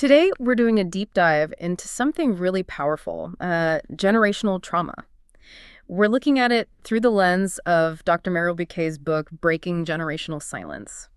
Today, we're doing a deep dive into something really powerful, generational trauma. We're looking at it through the lens of Dr. Mariel Buqué's book, Breaking Generational Silence.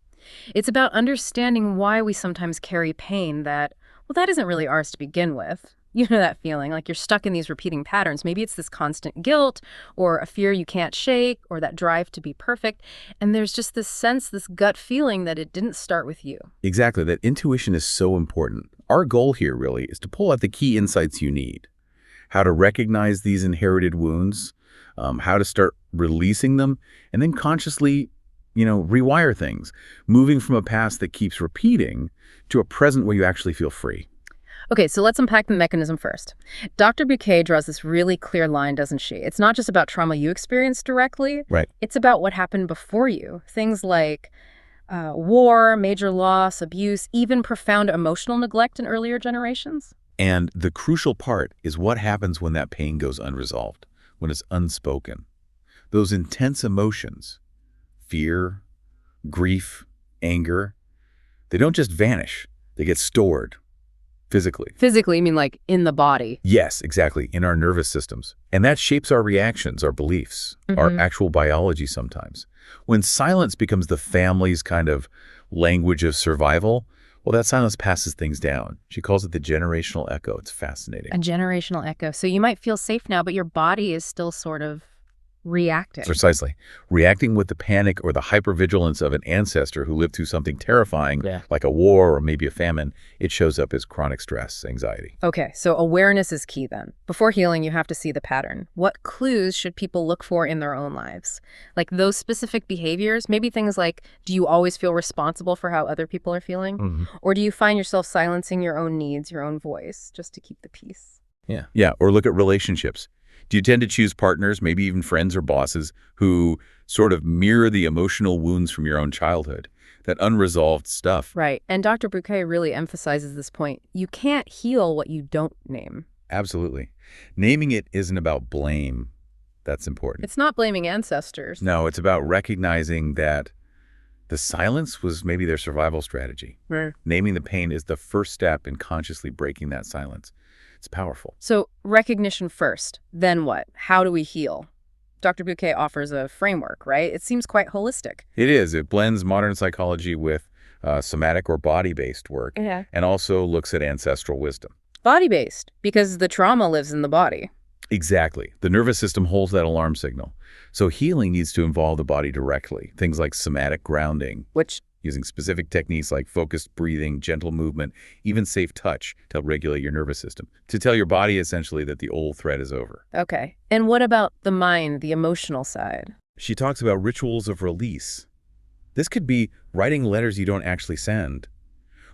It's about understanding why we sometimes carry pain that isn't really ours to begin with. You know that feeling, like you're stuck in these repeating patterns. Maybe it's this constant guilt or a fear you can't shake or that drive to be perfect. And there's just this sense, this gut feeling that it didn't start with you. Exactly. That intuition is so important. Our goal here really is to pull out the key insights you need. How to recognize these inherited wounds, how to start releasing them, and then consciously, rewire things, moving from a past that keeps repeating to a present where you actually feel free. Okay, so let's unpack the mechanism first. Dr. Buqué draws this really clear line, doesn't she? It's not just about trauma you experienced directly. Right. It's about what happened before you. Things like war, major loss, abuse, even profound emotional neglect in earlier generations. And the crucial part is what happens when that pain goes unresolved, when it's unspoken. Those intense emotions, fear, grief, anger, they don't just vanish, they get stored. Physically. Physically, you mean like in the body? Yes, exactly, in our nervous systems. And that shapes our reactions, our beliefs, our actual biology sometimes. When silence becomes the family's kind of language of survival, well, that silence passes things down. She calls it the generational echo. It's fascinating. A generational echo. So you might feel safe now, but your body is still sort of reacting. Precisely. Reacting with the panic or the hypervigilance of an ancestor who lived through something terrifying, like a war or maybe a famine, it shows up as chronic stress, anxiety. Okay, so awareness is key then. Before healing, you have to see the pattern. What clues should people look for in their own lives? Like those specific behaviors, maybe things like, do you always feel responsible for how other people are feeling? Or do you find yourself silencing your own needs, your own voice, just to keep the peace? Yeah, or look at relationships. Do you tend to choose partners, maybe even friends or bosses, who sort of mirror the emotional wounds from your own childhood, that unresolved stuff? Right. And Dr. Buqué really emphasizes this point. You can't heal what you don't name. Absolutely. Naming it isn't about blame. That's important. It's not blaming ancestors. No, it's about recognizing that the silence was maybe their survival strategy. Right. Naming the pain is the first step in consciously breaking that silence. It's powerful. So recognition first, then what? How do we heal? Dr. Buqué offers a framework, right? It seems quite holistic. It is. It blends modern psychology with somatic or body-based work, and also looks at ancestral wisdom. Body-based, because the trauma lives in the body. Exactly. The nervous system holds that alarm signal. So healing needs to involve the body directly. Things like somatic grounding, Which using specific techniques like focused breathing, gentle movement, even safe touch to help regulate your nervous system, to tell your body essentially that the old threat is over. Okay. And what about the mind, the emotional side? She talks about rituals of release. This could be writing letters you don't actually send,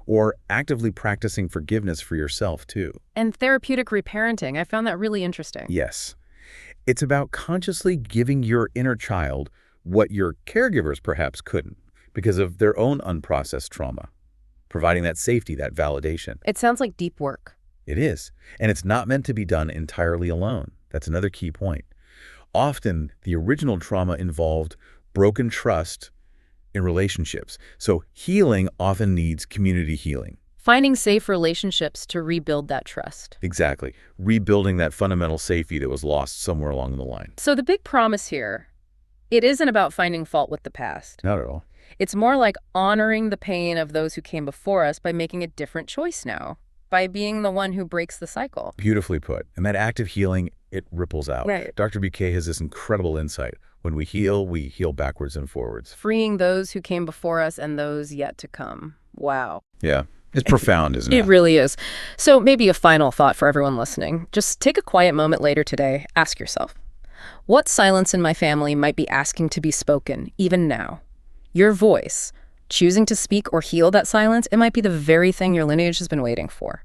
or actively practicing forgiveness for yourself too. And therapeutic reparenting. I found that really interesting. Yes. It's about consciously giving your inner child what your caregivers perhaps couldn't, because of their own unprocessed trauma, providing that safety, that validation. It sounds like deep work. It is, and it's not meant to be done entirely alone. That's another key point. Often, the original trauma involved broken trust in relationships, so healing often needs community healing. Finding safe relationships to rebuild that trust. Exactly. Rebuilding that fundamental safety that was lost somewhere along the line. So the big promise here, it isn't about finding fault with the past. Not at all. It's more like honoring the pain of those who came before us by making a different choice now, by being the one who breaks the cycle. Beautifully put. And that act of healing, it ripples out. Right. Dr. Buqué has this incredible insight. When we heal backwards and forwards. Freeing those who came before us and those yet to come. Wow. Yeah. It's profound, isn't it? It really is. So maybe a final thought for everyone listening. Just take a quiet moment later today. Ask yourself, what silence in my family might be asking to be spoken, even now? Your voice, choosing to speak or heal that silence, it might be the very thing your lineage has been waiting for.